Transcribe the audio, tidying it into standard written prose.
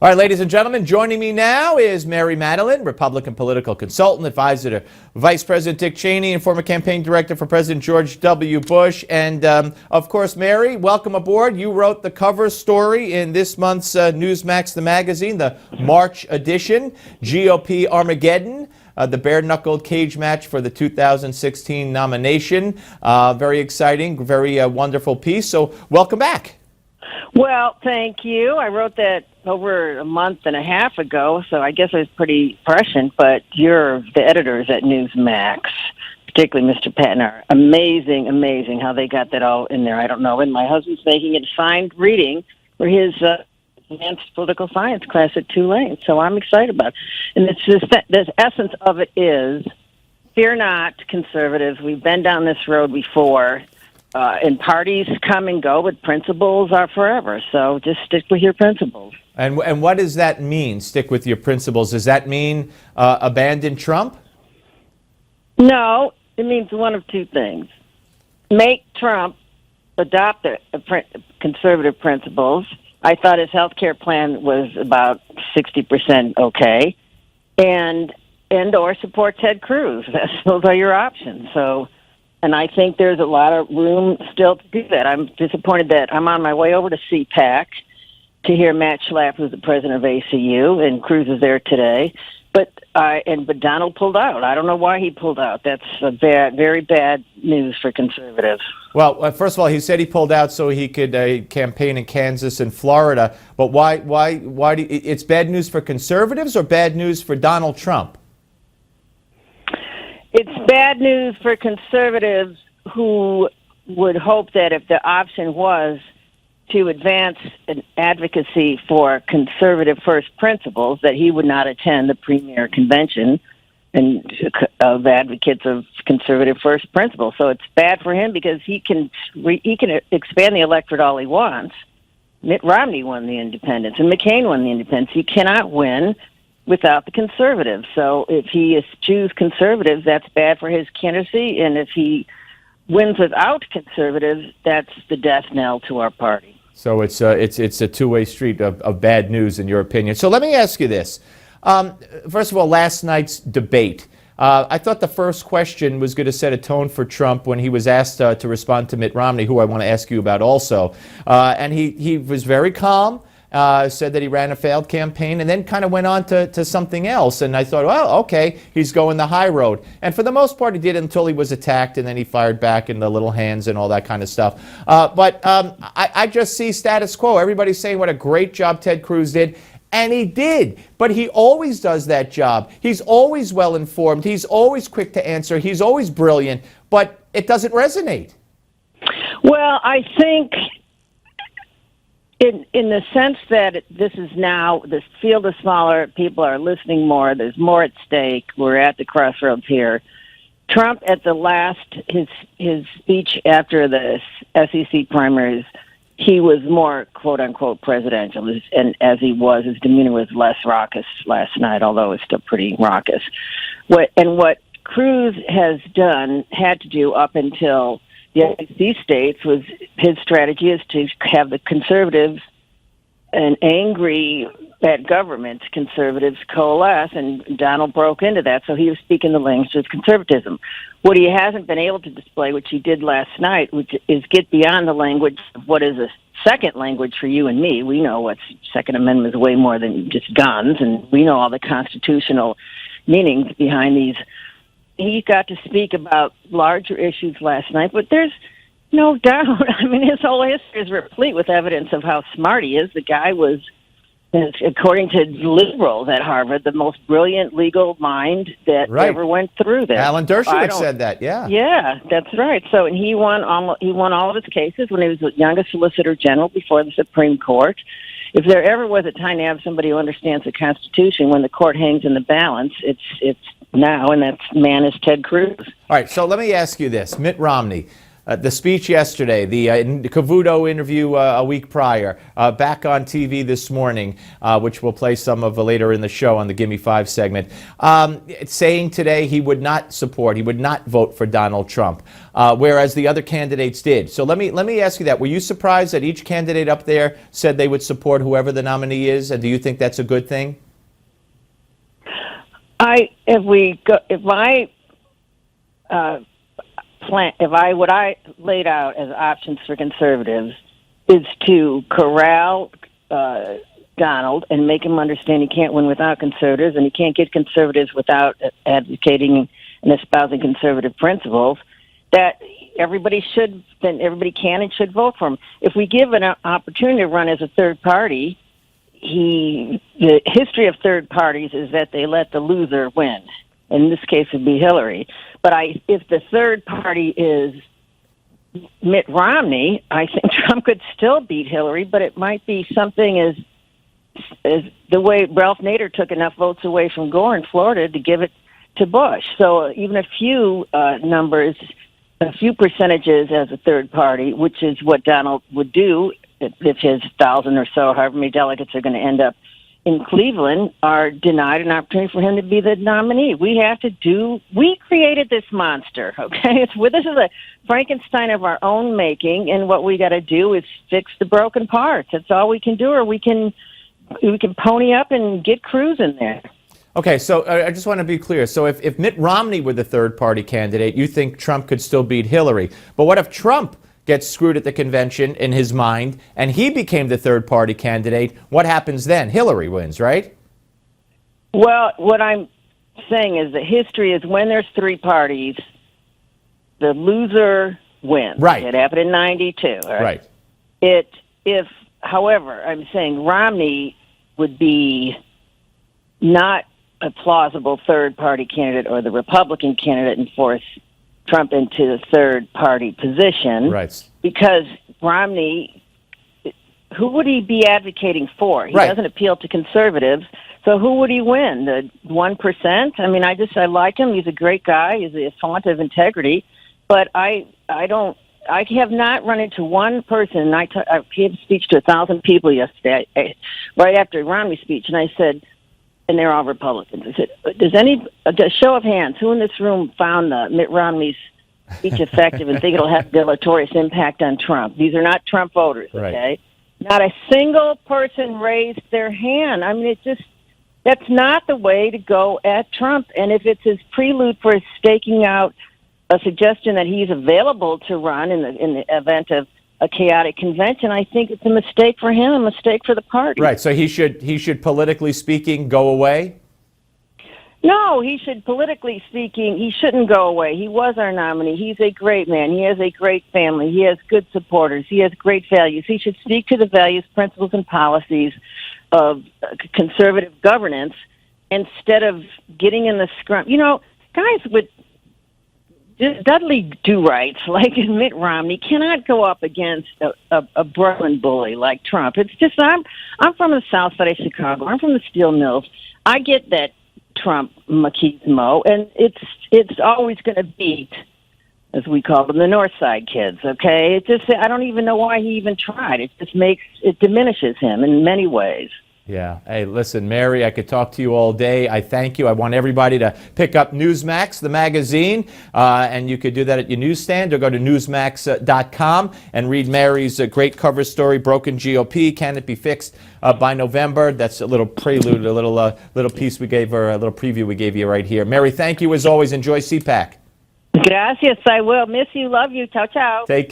All right, ladies and gentlemen, joining me now is Mary Matalin, Republican political consultant, advisor to Vice President Dick Cheney, and former campaign director for President George W. Bush. And, of course, Mary, welcome aboard. You wrote the cover story in this month's Newsmax, the magazine, the March edition, GOP Armageddon. The bare-knuckled cage match for the 2016 nomination. Very exciting, very wonderful piece. So welcome back. Well, thank you. I wrote that over a month and a half ago, so I guess I was pretty prescient, but you're the editors at Newsmax, particularly Mr. Patton, are amazing how they got that all in there. I don't know. And my husband's making it signed reading for his advanced political science class at Tulane, so I'm excited about it. And it's just the essence of it is, fear not, conservatives. We've been down this road before. And parties come and go, but principles are forever. So just stick with your principles. And what does that mean, stick with your principles? Does that mean abandon Trump? No, it means one of two things. Make Trump adopt the conservative principles. I thought his health care plan was about 60% okay. And or support Ted Cruz. Those are your options. And I think there's a lot of room still to do that. I'm disappointed that I'm on my way over to CPAC to hear Matt Schlapp, who's the president of ACU, and Cruz is there today. But Donald pulled out. I don't know why he pulled out. That's very bad news for conservatives. Well, first of all, he said he pulled out so he could campaign in Kansas and Florida. But why it's bad news for conservatives or bad news for Donald Trump? It's bad news for conservatives who would hope that if the option was to advance an advocacy for conservative first principles, that he would not attend the premier convention and of advocates of conservative first principles. So it's bad for him because he can expand the electorate all he wants. Mitt Romney won the independents and McCain won the independents. He cannot win without the conservatives. So if he eschews conservatives, that's bad for his candidacy. And if he wins without conservatives, that's the death knell to our party. So it's a two-way street of bad news, in your opinion. So let me ask you this. First of all, last night's debate. I thought the first question was going to set a tone for Trump when he was asked to respond to Mitt Romney, who I want to ask you about also. And he was very calm. Said that he ran a failed campaign and then kind of went on to something else. And I thought, well, okay, he's going the high road. And for the most part, he did until he was attacked, and then he fired back in the little hands and all that kind of stuff. But I just see status quo. Everybody's saying what a great job Ted Cruz did. And he did. But he always does that job. He's always well-informed. He's always quick to answer. He's always brilliant. But it doesn't resonate. Well, I think in the sense that this is now, the field is smaller, people are listening more, there's more at stake, we're at the crossroads here. Trump at the last, his speech after the SEC primaries, he was more quote-unquote presidential, and as he was, his demeanor was less raucous last night, although it's still pretty raucous. What Cruz had to do up until the SEC states was his strategy is to have the conservatives and angry at government conservatives coalesce, and Donald broke into that, so he was speaking the language of conservatism. What he hasn't been able to display, which he did last night, which is get beyond the language of what is a second language for you and me. We know what Second Amendment is way more than just guns, and we know all the constitutional meanings behind these. He got to speak about larger issues last night, but there's no doubt. I mean, his whole history is replete with evidence of how smart he is. The guy was, according to liberals at Harvard, the most brilliant legal mind that ever went through this. Alan Dershowitz said that, yeah. Yeah, that's right. So, and he won all of his cases when he was the youngest Solicitor General before the Supreme Court. If there ever was a time to have somebody who understands the Constitution when the court hangs in the balance, it's now, and that man is Ted Cruz. All right, so let me ask you this. Mitt Romney, The speech yesterday, the Cavuto interview a week prior, back on TV this morning, which we'll play some of later in the show on the Gimme 5 segment, saying today he would not vote for Donald Trump, whereas the other candidates did. So let me ask you that. Were you surprised that each candidate up there said they would support whoever the nominee is, and do you think that's a good thing? What I laid out as options for conservatives is to corral Donald and make him understand he can't win without conservatives, and he can't get conservatives without advocating and espousing conservative principles. That everybody can and should vote for him. If we give an opportunity to run as a third party, the history of third parties is that they let the loser win. In this case, it would be Hillary. But if the third party is Mitt Romney, I think Trump could still beat Hillary, but it might be something as the way Ralph Nader took enough votes away from Gore in Florida to give it to Bush. So even a few percentages as a third party, which is what Donald would do if his 1,000 or so, however many delegates are going to end up in Cleveland, are denied an opportunity for him to be the nominee. We created this monster, okay? This is a Frankenstein of our own making, and what we got to do is fix the broken parts. That's all we can do, or we can pony up and get Cruz in there. Okay, so I just want to be clear. So if Mitt Romney were the third-party candidate, you think Trump could still beat Hillary. But what if Trump gets screwed at the convention in his mind, and he became the third-party candidate? What happens then? Hillary wins, right? Well, what I'm saying is that history is when there's three parties, the loser wins. Right. It happened in 92. Right. However, I'm saying Romney would be not a plausible third-party candidate, or the Republican candidate, and force Trump into the third-party position. Right. Because Romney, who would he be advocating for? He doesn't appeal to conservatives, so who would he win? The 1%? I mean, I like him. He's a great guy. He's a font of integrity. But I have not run into one person. I gave a speech to 1,000 people yesterday, right after Romney's speech, and I said, and they're all Republicans. I said, a show of hands, who in this room found Mitt Romney's speech effective and think it'll have deleterious impact on Trump? These are not Trump voters, okay? Right. Not a single person raised their hand. I mean, that's not the way to go at Trump. And if it's his prelude for staking out a suggestion that he's available to run in the event of a chaotic convention, I think it's a mistake for him, a mistake for the party. Right. So he should, politically speaking, go away? No, politically speaking, he shouldn't go away. He was our nominee. He's a great man. He has a great family. He has good supporters. He has great values. He should speak to the values, principles, and policies of conservative governance instead of getting in the scrum. You know, guys with Dudley do-rights like Mitt Romney cannot go up against a Brooklyn bully like Trump. It's just, I'm from the south side of Chicago. I'm from the steel mills. I get that Trump machismo, and it's always going to beat, as we call them, the North Side kids, okay? I don't even know why he even tried. It diminishes him in many ways. Yeah. Hey, listen, Mary, I could talk to you all day. I thank you. I want everybody to pick up Newsmax, the magazine, and you could do that at your newsstand or go to newsmax.com and read Mary's great cover story, Broken GOP, Can It Be Fixed by November? That's a little prelude, a little piece we gave her, a little preview we gave you right here. Mary, thank you as always. Enjoy CPAC. Gracias, I will. Miss you, love you. Ciao, ciao. Take